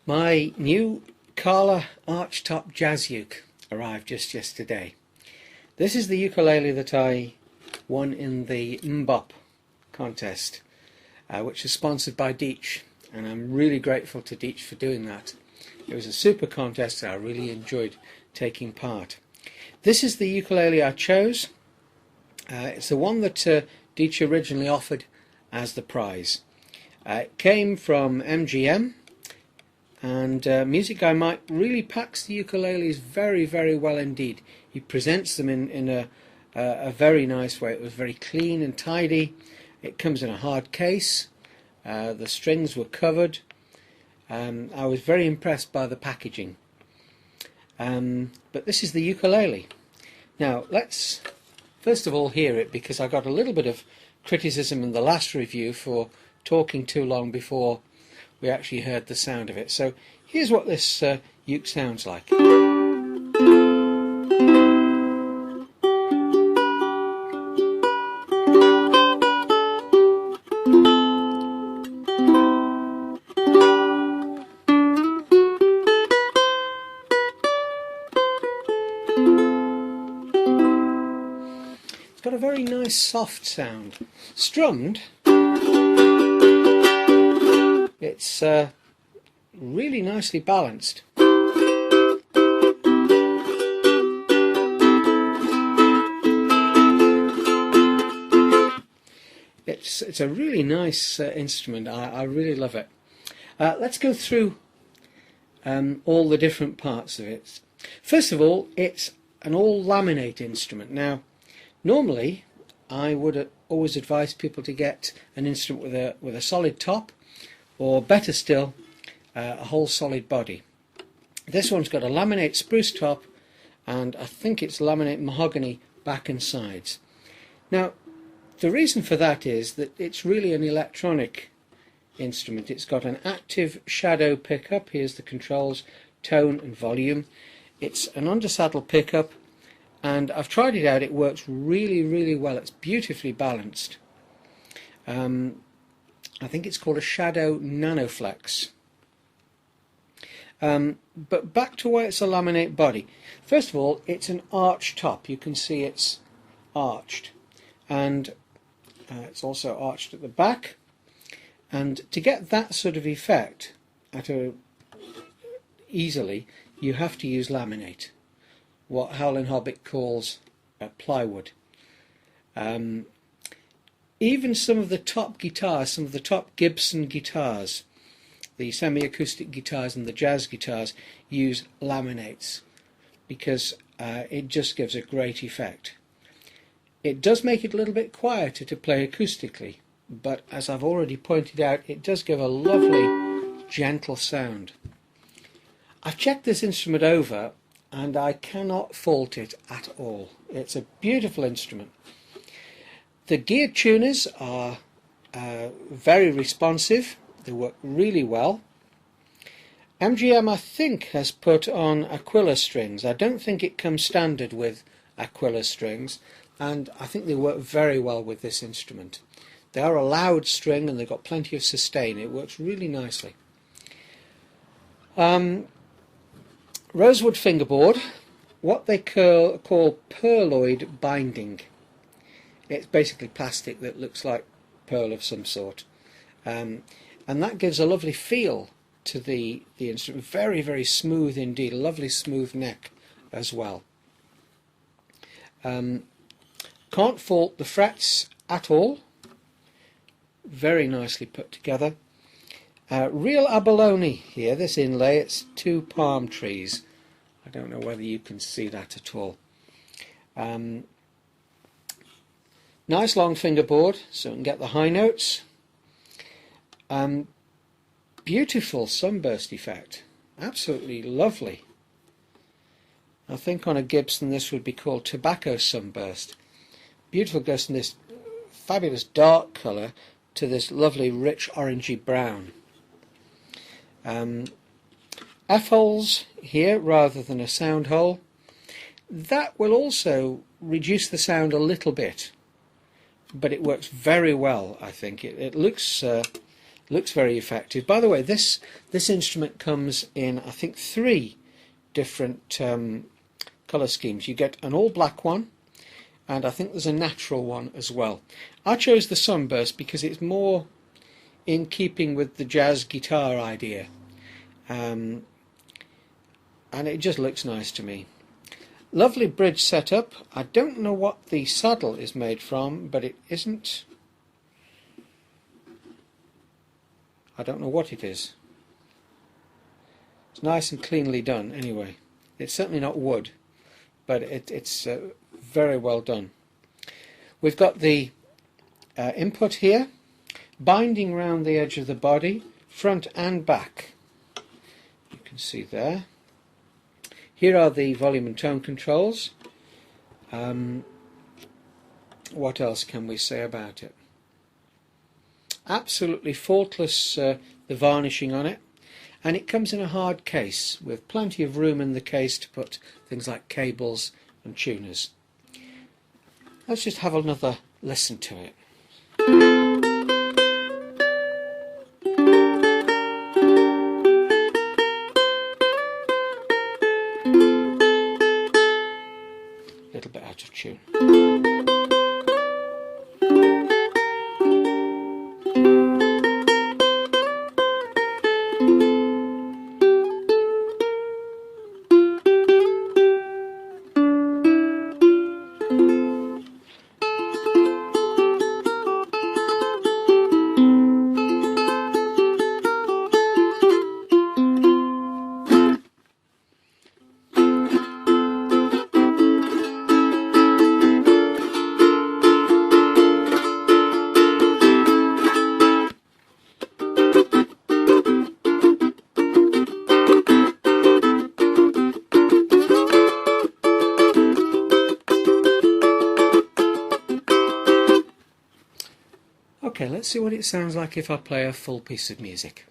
My new Kala Archtop Jazz Uke arrived just yesterday. This is the ukulele that I won in the mmmmmBop contest, which was sponsored by Deach, and I'm really grateful to Deach for doing that. It was a super contest and I really enjoyed taking part. This is the ukulele I chose. It's the one that Deach originally offered as the prize. It came from MGM, and music guy Mike really packs the ukuleles very, very well indeed. He presents them in a very nice way. It was very clean and tidy. It comes in a hard case. The strings were covered. I was very impressed by the packaging. But this is the ukulele. Now let's first of all hear it, because I got a little bit of criticism in the last review for talking too long before we actually heard the sound of it. So here's what this uke sounds like. It's got a very nice soft sound. Strummed, it's really nicely balanced. It's a really nice instrument. I really love it. Let's go through all the different parts of it. First of all, it's an all laminate instrument. Now, normally I would always advise people to get an instrument with a solid top, or better still, a whole solid body. This one's got a laminate spruce top, and I think it's laminate mahogany back and sides. Now, the reason for that is that it's really an electronic instrument. It's got an active shadow pickup. Here's the controls, tone and volume. It's an undersaddle pickup, and I've tried it out. It works really, really well. It's beautifully balanced. I think it's called a Shadow Nanoflex. But back to why it's a laminate body. First of all, it's an arch top. You can see it's arched, and it's also arched at the back. And to get that sort of effect easily, you have to use laminate, what Hal Leonard calls plywood. Even some of the top guitars, some of the top Gibson guitars, the semi-acoustic guitars and the jazz guitars, use laminates because it just gives a great effect. It does make it a little bit quieter to play acoustically, but as I've already pointed out, it does give a lovely, gentle sound. I've checked this instrument over and I cannot fault it at all. It's a beautiful instrument. The geared tuners are very responsive. They work really well. MGM, I think, has put on Aquila strings. I don't think it comes standard with Aquila strings, and I think they work very well with this instrument. They are a loud string and they've got plenty of sustain. It works really nicely. Rosewood fingerboard, what they call pearloid binding. It's basically plastic that looks like pearl of some sort, and that gives a lovely feel to the instrument. Very, very smooth indeed, a lovely smooth neck as well. Can't fault the frets at all. Very nicely put together. Real abalone here, this inlay. It's two palm trees. I don't know whether you can see that at all. Nice long fingerboard, so we can get the high notes. Beautiful sunburst effect, absolutely lovely. I think on a Gibson this would be called tobacco sunburst. Beautiful, goes from this fabulous dark colour to this lovely rich orangey brown. F-holes here rather than a sound hole. That will also reduce the sound a little bit, but it works very well, I think. It looks Looks very effective. By the way, this instrument comes in, I think, 3 different colour schemes. You get an all black one, and I think there's a natural one as well. I chose the Sunburst because it's more in keeping with the jazz guitar idea, and it just looks nice to me. Lovely bridge setup. I don't know what the saddle is made from, but it isn't. I don't know what it is. It's nice and cleanly done anyway. It's certainly not wood, but it's very well done. We've got the input here, binding round the edge of the body, front and back. You can see there. Here are the volume and tone controls. What else can we say about it? Absolutely faultless, the varnishing on it, and it comes in a hard case with plenty of room in the case to put things like cables and tuners. Let's just have another listen to it. A little bit out of tune. Okay, let's see what it sounds like if I play a full piece of music.